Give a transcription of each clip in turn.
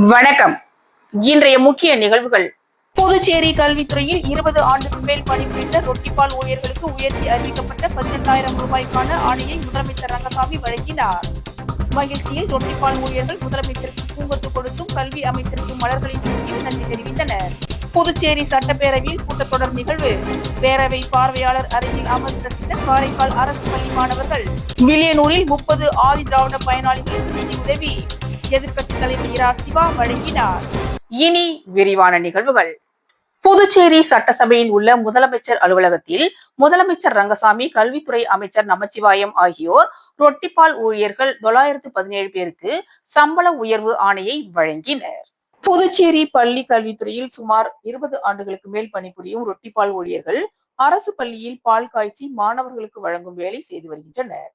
வணக்கம். இன்றைய முக்கிய நிகழ்வுகள். புதுச்சேரி கல்வித்துறையில் 20 ஆண்டுக்கு மேல் பணிபுரிந்த ரொட்டிப்பால் ஊழியர்களுக்கு உயர்த்தி அறிவிக்கப்பட்ட 18,000 ரூபாய்க்கான ஆணையை முதலமைச்சர் ரங்கசாமி வழங்கினார். மகிழ்ச்சியில் ரொட்டிப்பால் ஊழியர்கள் முதலமைச்சருக்கு பூங்கொத்து கொடுத்தும் கல்வி அமைச்சருக்கு மலர்களை தூக்கியும் நன்றி தெரிவித்தனர். புதுச்சேரி சட்டப்பேரவையில் கூட்டத்தொடர் நிகழ்வு. பேரவை பார்வையாளர் அரங்கில் அமர்ந்து ரசித்த காரைக்கால் அரசு பள்ளி மாணவர்கள். வில்லியனூரில் 30 ஆதி திராவிட பயனாளிகளுக்கு நிதி உதவி எதிர்க்கட்சி தலைவர் இரா சிவா வழங்கினார். இனி விரிவான நிகழ்வுகள். புதுச்சேரி சட்டசபையில் உள்ள முதலமைச்சர் அலுவலகத்தில் முதலமைச்சர் ரங்கசாமி, கல்வித்துறை அமைச்சர் நமச்சிவாயம் ஆகியோர் ரொட்டிப்பால் ஊழியர்கள் 917 பேருக்கு சம்பள உயர்வு ஆணையை வழங்கினர். புதுச்சேரி பள்ளி கல்வித்துறையில் சுமார் 20 ஆண்டுகளுக்கு மேல் பணிபுரியும் ரொட்டிப்பால் ஊழியர்கள் அரசு பள்ளியில் பால் காய்ச்சி மாணவர்களுக்கு வழங்கும் வேலை செய்து வருகின்றனர்.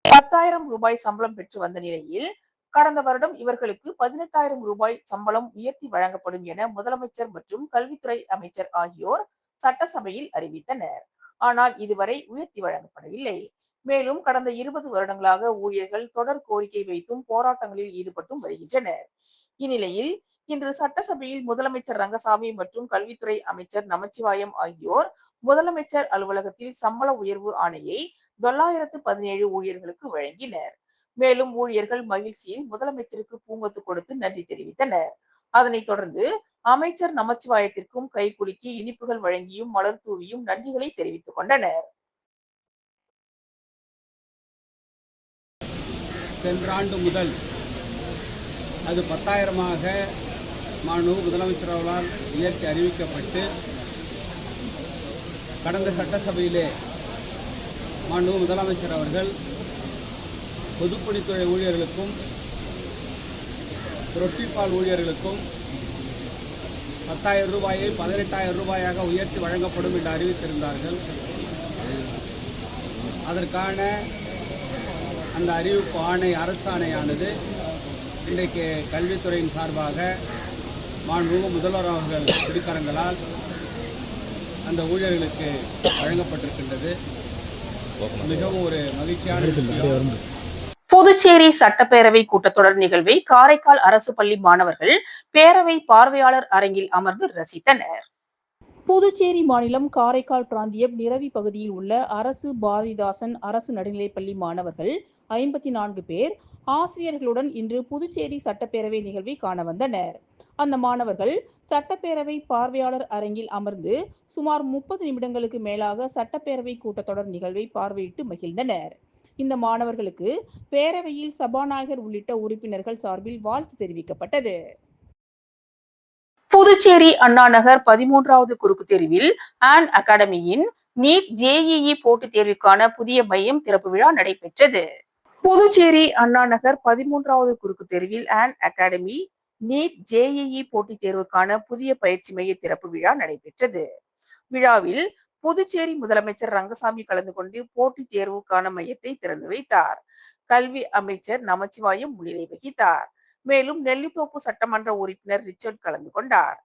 10,000 ரூபாய் சம்பளம் பெற்று வந்த நிலையில் கடந்த வருடம் இவர்களுக்கு 18,000 ரூபாய் சம்பளம் உயர்த்தி வழங்கப்படும் என முதலமைச்சர் மற்றும் கல்வித்துறை அமைச்சர் ஆகியோர் சட்டசபையில் அறிவித்தனர். ஆனால் இதுவரை உயர்த்தி வழங்கப்படவில்லை. மேலும் கடந்த 20 வருடங்களாக ஊழியர்கள் தொடர் கோரிக்கை வைத்தும் போராட்டங்களில் ஈடுபட்டும் வருகின்றனர். இந்நிலையில் இன்று சட்டசபையில் முதலமைச்சர் ரங்கசாமி மற்றும் கல்வித்துறை அமைச்சர் நமச்சிவாயம் ஆகியோர் முதலமைச்சர் அலுவலகத்தில் சம்பள உயர்வு ஆணையை 917 ஊழியர்களுக்கு வழங்கினர். மேலும் ஊழியர்கள் மகிழ்ச்சியில் முதலமைச்சருக்கு பூங்கொத்து கொடுத்து நன்றி தெரிவித்தனர். அதனைத் தொடர்ந்து அமைச்சர் நமச்சிவாயத்திற்கும் கைகுலுக்கி இனிப்புகள் வழங்கியும் மலர் தூவியும் நன்றிகளை தெரிவித்துக் கொண்டனர். சென்ற ஆண்டு முதல் அது 10,000ஆக மாண்புமிகு முதலமைச்சர் அவர்களால் உயர்த்தி அறிவிக்கப்பட்டு கடந்த சட்டசபையிலே மாண்புமிகு முதலமைச்சர் அவர்கள் பொதுப்பணித்துறை ஊழியர்களுக்கும் ரொட்டிப்பால் ஊழியர்களுக்கும் 10,000 ரூபாயை 18,000 ரூபாயாக உயர்த்தி வழங்கப்படும் என்று அறிவித்திருந்தார்கள். அதற்கான அந்த அறிவிப்பு ஆணை, அரசாணையானது இன்றைக்கு கல்வித்துறையின் சார்பாக மாண்புமிகு முதல்வர் அவர்கள் குடிக்கரங்களால் அந்த ஊழியர்களுக்கு வழங்கப்பட்டிருக்கின்றது. மிகவும் ஒரு மகிழ்ச்சியான விஷயம். புதுச்சேரி சட்டப்பேரவை கூட்டத்தொடர் நிகழ்வை காரைக்கால் அரசு பள்ளி மாணவர்கள் பேரவை பார்வையாளர் அரங்கில் அமர்ந்து ரசித்தனர். புதுச்சேரி மாநிலம் காரைக்கால் பிராந்தியம் நிரவி பகுதியில் உள்ள அரசு பாரதிதாசன் அரசு நடுநிலைப்பள்ளி மாணவர்கள் 54 பேர் ஆசிரியர்களுடன் இன்று புதுச்சேரி சட்டப்பேரவை நிகழ்வை காண வந்தனர். அந்த மாணவர்கள் சட்டப்பேரவை பார்வையாளர் அரங்கில் அமர்ந்து சுமார் 30 நிமிடங்களுக்கு மேலாக சட்டப்பேரவை கூட்டத்தொடர் நிகழ்வை பார்வையிட்டு மகிழ்ந்தனர். இந்த மாணவர்களுக்கு பேரவையில் சபாநாயகர் உள்ளிட்ட உறுப்பினர்கள் சார்பில் வாழ்த்து தெரிவிக்கப்பட்டது. புதுச்சேரி அண்ணா நகர் 13வது குறுக்கு தெருவில் ஆன் அகாடமியின் நீட் ஜேஇஇ போட்டித் தேர்வுக்கான புதிய மையம் திறப்பு விழா நடைபெற்றது. புதுச்சேரி அண்ணா நகர் 13வது குறுக்கு தெருவில் ஆன் அகாடமி நீட் ஜேஇஇ போட்டித் தேர்வுக்கான புதிய பயிற்சி மைய திறப்பு விழா நடைபெற்றது. விழாவில் புதுச்சேரி முதலமைச்சர் ரங்கசாமி கலந்து கொண்டு போட்டித் தேர்வுக்கான மையத்தை திறந்து வைத்தார். கல்வி அமைச்சர் நமச்சிவாயம் முன்னிலை வகித்தார். மேலும் நெல்லித்தோப்பு சட்டமன்ற உறுப்பினர் ரிச்சர்ட் கலந்து கொண்டார்.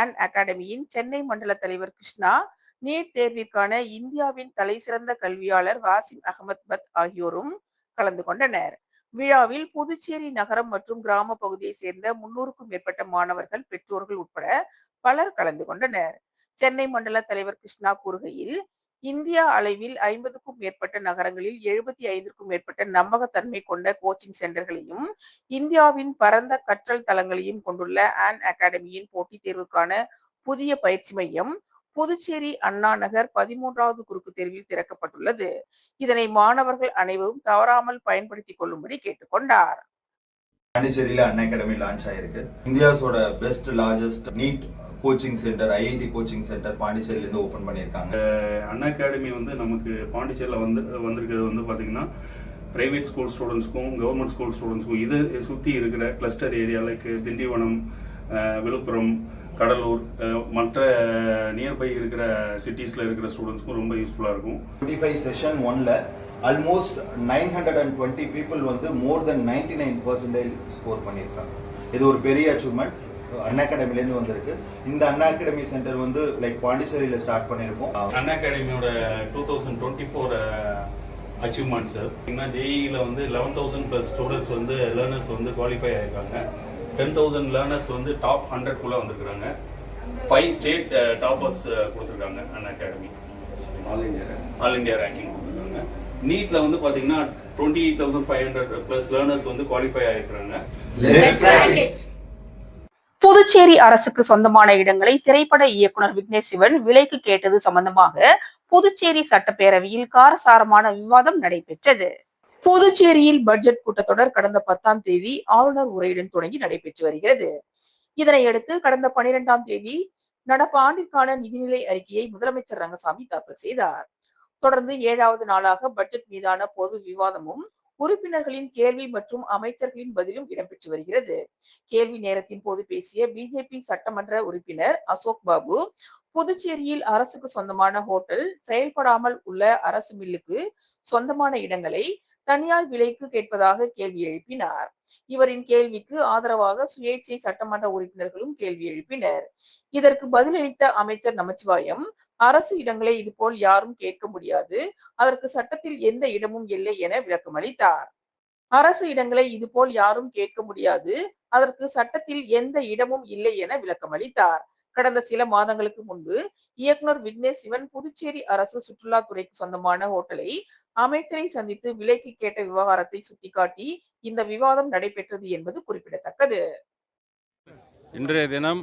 ஆன் அகாடமியின் சென்னை மண்டல தலைவர் கிருஷ்ணா, நீட் தேர்விற்கான இந்தியாவின் தலை சிறந்த கல்வியாளர் வாசிம் அகமது பத் ஆகியோரும் கலந்து கொண்டனர். விழாவில் புதுச்சேரி நகரம் மற்றும் கிராம பகுதியை சேர்ந்த 300க்கும் மேற்பட்ட மாணவர்கள், பெற்றோர்கள் உட்பட பலர் கலந்து கொண்டனர். சென்னை மண்டல தலைவர் கிருஷ்ணா கூறுகையில், இந்தியா அளவில் 50க்கும் மேற்பட்ட நகரங்களில் 75க்கும் மேற்பட்ட நம்பகத்தன்மை கொண்ட கோச்சிங் சென்டர்களையும் இந்தியாவின் பரந்த கற்றல் தளங்களையும் கொண்டுள்ள ஆன் அகாடமியின் போட்டித் தேர்வுக்கான புதிய பயிற்சி மையம் புதுச்சேரி அண்ணா நகர் 13வது குறுக்கு தெருவில் திறக்கப்பட்டுள்ளது. இதனை மாணவர்கள் அனைவரும் தவறாமல் பயன்படுத்திக் கொள்ளும்படி கேட்டுக்கொண்டார். பாண்டிச்சேரியில அண்ணா அகாடமி லான்ச் ஆயிருக்கு. இந்தியாஸோட best largest NEET coaching centre, IIT coaching centre பாண்டிச்சேரியில இருந்து ஓபன் பண்ணியிருக்காங்க. அண்ணா அகாடமி நமக்கு பாண்டிச்சேரியில் வந்திருக்கிறது பார்த்தீங்கன்னா பிரைவேட் ஸ்கூல் ஸ்டூடெண்ட்ஸ்க்கும் கவர்மெண்ட் ஸ்கூல் ஸ்டூடெண்ட்ஸ்க்கும் இதை சுற்றி இருக்கிற cluster area like Tindivanam, Villupuram, Cuddalore, மற்ற நியர்பை இருக்கிற சிட்டிஸில் இருக்கிற ஸ்டூடெண்ட்ஸ்க்கும் ரொம்ப யூஸ்ஃபுல்லாக இருக்கும். 25 செஷன் 1ல ஆல்மோஸ்ட் 920 பீப்புள் மோர் தென் 99% ஸ்கோர் பண்ணியிருக்காங்க. இது ஒரு பெரிய அச்சீவ்மெண்ட். அண்ணா அகாடமிலேருந்து வந்திருக்கு. இந்த அண்ணா அகாடமி சென்டர் லைக் பாண்டிச்சேரியில் ஸ்டார்ட் பண்ணியிருக்கோம். அண்ணா அகாடமியோட 2024 அச்சீவ்மெண்ட்ஸ் ஜேஇயில் 11,000+ ஸ்டூடெண்ட்ஸ் லேர்னர்ஸ் குவாலிஃபை ஆயிருக்காங்க. 10,000 லேர்னர்ஸ் வந்து டாப் 100 வந்திருக்கிறாங்க. 5 ஸ்டேட் டாப்பர்ஸ் கொடுத்துருக்காங்க an academy. All India ranking கொடுத்துருக்காங்க. நீட்ல வந்து பார்த்தீங்கன்னா 28,500 ப்ளஸ் லேர்னர்ஸ் வந்து குவாலிஃபை ஆகிருக்கிறாங்க. புதுச்சேரி அரசுக்கு சொந்தமான இடங்களை திரைப்பட இயக்குனர் விக்னேஷ் சிவன் விலைக்கு கேட்டது சம்பந்தமாக புதுச்சேரி சட்டப்பேரவையில் காரசாரமான விவாதம் நடைபெற்றது. புதுச்சேரியில் பட்ஜெட் கூட்டத்தொடர் கடந்த 10ஆம் தேதி ஆளுநர் உரையுடன் தொடங்கி நடைபெற்று வருகிறது. இதனையடுத்து கடந்த 12ஆம் தேதி நடப்பு ஆண்டிற்கான நிதிநிலை அறிக்கையை முதலமைச்சர் ரங்கசாமி தாக்கல் செய்தார். தொடர்ந்து 7வது நாளாக பட்ஜெட் மீதான பொது விவாதமும் உறுப்பினர்களின் கேள்வி மற்றும் அமைச்சர்களின் பதிலும் இடம்பெற்று வருகிறது. கேள்வி நேரத்தின் போது பேசிய பிஜேபி சட்டமன்ற உறுப்பினர் அசோக் பாபு, புதுச்சேரியில் அரசுக்கு சொந்தமான ஹோட்டல் செயல்படாமல் உள்ள அரசு மில்லுக்கு சொந்தமான இடங்களை தனியார் விலைக்கு கேட்பதாக கேள்வி எழுப்பினார். இவரின் கேள்விக்கு ஆதரவாக சுயேட்சை சட்டமன்ற உறுப்பினர்களும் கேள்வி எழுப்பினர். இதற்கு பதிலளித்த அமைச்சர் நமச்சிவாயம், அரசு இடங்களை இதுபோல் யாரும் கேட்க முடியாது, அதற்கு சட்டத்தில் எந்த இடமும் இல்லை என விளக்கம் அளித்தார். அரசு இடங்களை இதுபோல் யாரும் கேட்க முடியாது, அதற்கு சட்டத்தில் எந்த இடமும் இல்லை என விளக்கம் அளித்தார். கடந்த சில மாதங்களுக்கு முன்பு இயக்குனர் விக்னேஷ் சிவன் புதுச்சேரி அரசு சுற்றுலாத்துறைக்கு சொந்தமான ஹோட்டலை அமைச்சரை சந்தித்து விலைக்கு கேட்ட விவகாரத்தை சுட்டிக்காட்டி இந்த விவாதம் நடைபெற்றது என்பது குறிப்பிடத்தக்கது. இன்றைய தினம்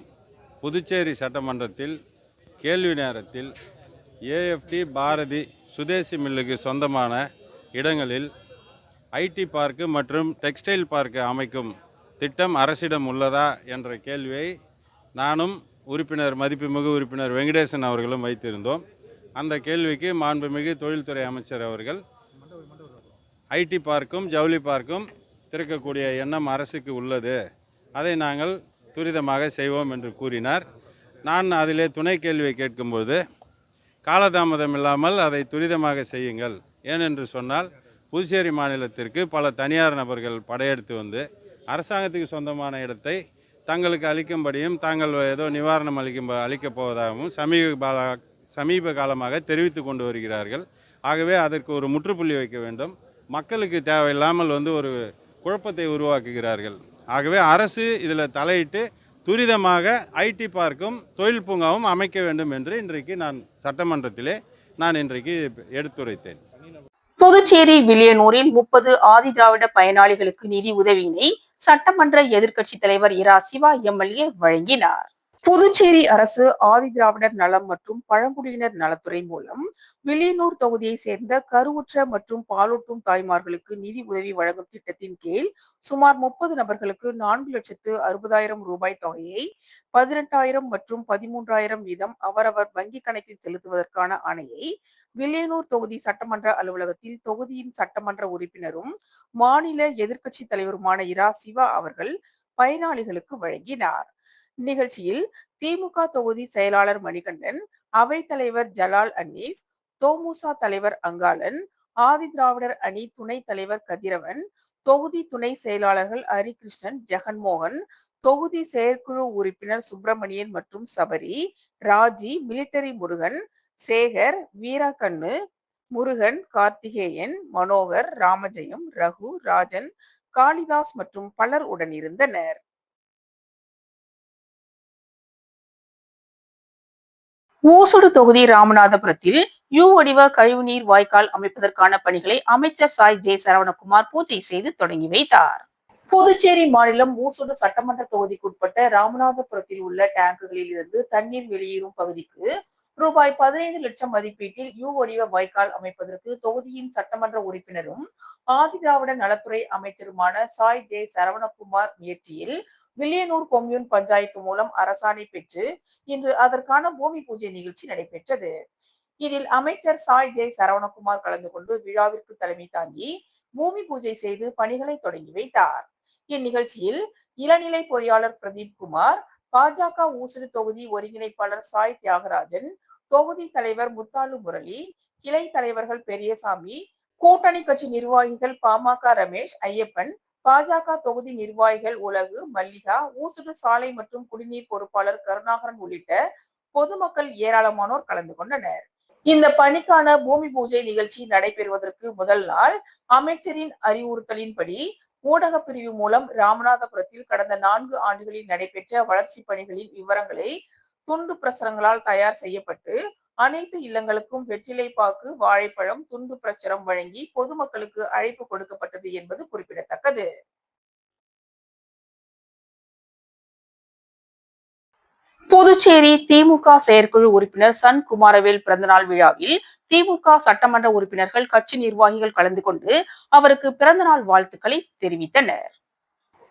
புதுச்சேரி சட்டமன்றத்தில் கேள்வி நேரத்தில் ஏஎஃப்டி பாரதி சுதேசி மில்லுக்கு சொந்தமான இடங்களில் ஐடி பார்க்கு மற்றும் டெக்ஸ்டைல் பார்க்கு அமைக்கும் திட்டம் அரசிடம் உள்ளதா என்ற கேள்வியை நானும் மதிப்புமிகு உறுப்பினர் வெங்கடேசன் அவர்களும் வைத்திருந்தோம். அந்த கேள்விக்கு மாண்புமிகு தொழில்துறை அமைச்சர் அவர்கள் ஐடி பார்க்கும் ஜவுளி பார்க்கும் திறக்கக்கூடிய எண்ணம் அரசுக்கு உள்ளது, அதை நாங்கள் துரிதமாக செய்வோம் என்று கூறினார். நான் அதிலே துணை கேள்வியை கேட்கும்போது காலதாமதம் இல்லாமல் அதை துரிதமாக செய்யுங்கள், ஏனென்று சொன்னால் புதுச்சேரி மாநிலத்திற்கு பல தனியார் நபர்கள் படையெடுத்து வந்து அரசாங்கத்துக்கு சொந்தமான இடத்தை தங்களுக்கு அளிக்கும்படியும் தாங்கள் ஏதோ நிவாரணம் அளிக்கப் போவதாகவும் சமீப காலமாக தெரிவித்து கொண்டு வருகிறார்கள். ஆகவே அதற்கு ஒரு முற்றுப்புள்ளி வைக்க வேண்டும். மக்களுக்கு தேவையில்லாமல் ஒரு குழப்பத்தை உருவாக்குகிறார்கள். ஆகவே அரசு இதில் தலையிட்டு துரிதமாக ஐடி பார்க்கும் தொழில் பூங்காவும் அமைக்க வேண்டும் என்று இன்றைக்கு நான் சட்டமன்றத்திலே இன்றைக்கு எடுத்துரைத்தேன். புதுச்சேரி வில்லியனூரில் 30 ஆதி திராவிட பயனாளிகளுக்கு நிதி உதவியினை சட்டமன்ற எதிர்க்கட்சி தலைவர் இரா சிவா எம்எல்ஏ வழங்கினார். புதுச்சேரி அரசு ஆதி திராவிடர் நலம் மற்றும் பழங்குடியினர் நலத்துறை மூலம் வில்லியனூர் தொகுதியை சேர்ந்த கருவுற்ற மற்றும் பாலூட்டும் தாய்மார்களுக்கு நிதி உதவி வழங்கும் திட்டத்தின் கீழ் சுமார் 30 நபர்களுக்கு 4,60,000 ரூபாய் தொகையை 18,000 மற்றும் 13,000 வீதம் அவரவர் வங்கி கணக்கில் செலுத்துவதற்கான ஆணையை வில்லியனூர் தொகுதி சட்டமன்ற அலுவலகத்தில் தொகுதியின் சட்டமன்ற உறுப்பினரும் மாநில எதிர்க்கட்சி தலைவருமான இரா சிவா அவர்கள் பயனாளிகளுக்கு வழங்கினார். நிகழ்ச்சியில் திமுக தொகுதி செயலாளர் மணிகண்டன், அவைத் தலைவர் ஜலால் அனீப், தோமுசா தலைவர் அங்காளன், ஆதி திராவிடர் அணி துணைத் தலைவர் கதிரவன், தொகுதி துணை செயலாளர்கள் ஹரிகிருஷ்ணன், ஜெகன்மோகன், தொகுதி செயற்குழு உறுப்பினர் சுப்பிரமணியன் மற்றும் சபரி, ராஜி, மிலிட்டரி முருகன், சேகர், வீராகண்ணு, முருகன், கார்த்திகேயன், மனோகர், ராமஜெயம், ரகு, ராஜன், காளிதாஸ் மற்றும் பலர் உடனிருந்தனர். ஊசுடு தொகுதி ராமநாதபுரத்தில் யூ வடிவ கழிவுநீர் வாய்க்கால் அமைப்பதற்கான பணிகளை அமைச்சர் சாய் ஜே சரவணகுமார் பூஜை செய்து தொடங்கி வைத்தார். புதுச்சேரி மாநிலம் ஊசுடு சட்டமன்ற தொகுதிக்குட்பட்ட ராமநாதபுரத்தில் உள்ள டேங்குகளில் இருந்து தண்ணீர் வெளியேறும் பகுதிக்கு ரூபாய் 15 லட்சம் மதிப்பீட்டில் யூ வடிவ வாய்க்கால் அமைப்பதற்கு தொகுதியின் சட்டமன்ற உறுப்பினரும் ஆதி திராவிட நலத்துறை அமைச்சருமான சாய் ஜே சரவணகுமார் முயற்சியில் வில்லியனூர் கொம்யூன் பஞ்சாயத்து மூலம் அரசாணை பெற்று இன்று அதற்கான பூமி பூஜை நிகழ்ச்சி நடைபெற்றது. இதில் அமைச்சர் சாய் ஜே சரவணகுமார் கலந்து கொண்டு விழாவிற்கு தலைமை தாங்கி பூமி பூஜை செய்து பணிகளை தொடங்கி வைத்தார். இந்நிகழ்ச்சியில் இளநிலை பொறியாளர் பிரதீப் குமார், பாஜக ஊசுடு தொகுதி ஒருங்கிணைப்பாளர் சாய் தியாகராஜன், தொகுதி தலைவர் முத்தாலு முரளி, கிளை தலைவர்கள் பெரியசாமி, கூட்டணி கட்சி நிர்வாகிகள் பாமக ரமேஷ், ஐயப்பன், பாஜக தொகுதி நிர்வாகிகள் உலகு, மல்லிகா, ஊசுடு சாலை மற்றும் குடிநீர் பொறுப்பாளர் கருணாகரன் உள்ளிட்ட பொதுமக்கள் ஏராளமானோர் கலந்து கொண்டனர். இந்த பணிக்கான பூமி பூஜை நிகழ்ச்சி நடைபெறுவதற்கு முதல் நாள் அமைச்சரின் அறிவுறுத்தலின்படி ஊடக பிரிவு மூலம் ராமநாதபுரத்தில் கடந்த 4 ஆண்டுகளில் நடைபெற்ற வளர்ச்சி பணிகளின் விவரங்களை துண்டு பிரசுரங்களால் தயார் செய்யப்பட்டு அனைத்து இல்லங்களுக்கும் வெற்றிலை பாக்கு, வாழைப்பழம், துண்டு பிரசுரம் வழங்கி பொதுமக்களுக்கு அழைப்பு கொடுக்கப்பட்டது என்பது குறிப்பிடத்தக்கது. புதுச்சேரி திமுக செயற்குழு உறுப்பினர் சன் குமாரவேல் பிறந்தநாள் விழாவில் திமுக சட்டமன்ற உறுப்பினர்கள், கட்சி நிர்வாகிகள் கலந்து கொண்டு அவருக்கு பிறந்தநாள் வாழ்த்துக்களை தெரிவித்தனர்.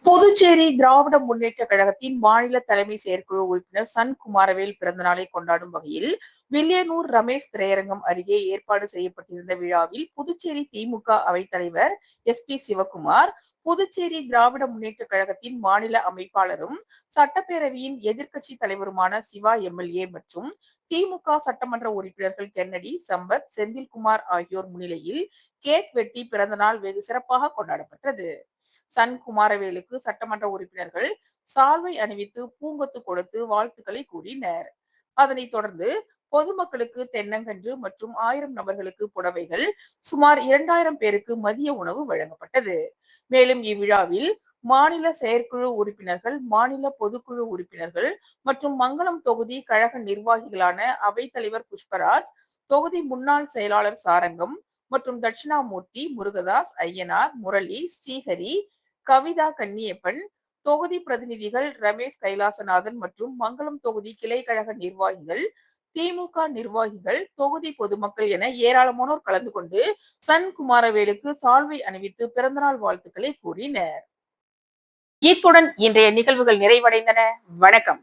புதுச்சேரி திராவிட முன்னேற்ற கழகத்தின் மாநில தலைமை செயற்குழு உறுப்பினர் சன் குமாரவேல் பிறந்தநாளை கொண்டாடும் வகையில் வில்லியனூர் ரமேஷ் திரையரங்கம் அருகே ஏற்பாடு செய்யப்பட்டிருந்த விழாவில் புதுச்சேரி திமுக அவைத்தலைவர் SP சிவக்குமார், புதுச்சேரி திராவிட முன்னேற்ற கழகத்தின் மாநில அமைப்பாளரும் சட்டப்பேரவையின் எதிர்க்கட்சி தலைவருமான சிவா MLA மற்றும் திமுக சட்டமன்ற உறுப்பினர்கள் கென்னடி, சம்பத், செந்தில்குமார் ஆகியோர் முன்னிலையில் கேக் வெட்டி பிறந்தநாள் வெகு சிறப்பாக கொண்டாடப்பட்டது. சன் குமாரவேலுக்கு சட்டமன்ற உறுப்பினர்கள் சால்வை அணிவித்து பூங்கொத்து கொடுத்து வாழ்த்துக்களை கூறினர். அதனைத் தொடர்ந்து பொதுமக்களுக்கு தென்னங்கன்று மற்றும் 1000 நபர்களுக்கு புடவைகள், சுமார் 2000 பேருக்கு மதிய உணவு வழங்கப்பட்டது. மேலும் இவ்விழாவில் மாநில செயற்குழு உறுப்பினர்கள், மாநில பொதுக்குழு உறுப்பினர்கள் மற்றும் மங்களம் தொகுதி கழக நிர்வாகிகளான அவைத்தலைவர் புஷ்பராஜ், தொகுதி முன்னாள் செயலாளர் சாரங்கம் மற்றும் தட்சிணாமூர்த்தி, முருகதாஸ், ஐயனார், முரளி, ஸ்ரீஹரி, கவிதா கன்னியப்பன், தொகுதி பிரதிநிதிகள் ரமேஷ் கைலாசநாதன் மற்றும் மங்களம் தொகுதி கிளை கழக நிர்வாகிகள், திமுக நிர்வாகிகள், தொகுதி பொதுமக்கள் என ஏராளமானோர் கலந்து கொண்டு சன் குமாரவேலுக்கு சால்வை அணிவித்து பிறந்தநாள் வாழ்த்துக்களை கூறினர். இத்துடன் இன்றைய நிகழ்வுகள் நிறைவடைந்தன. வணக்கம்.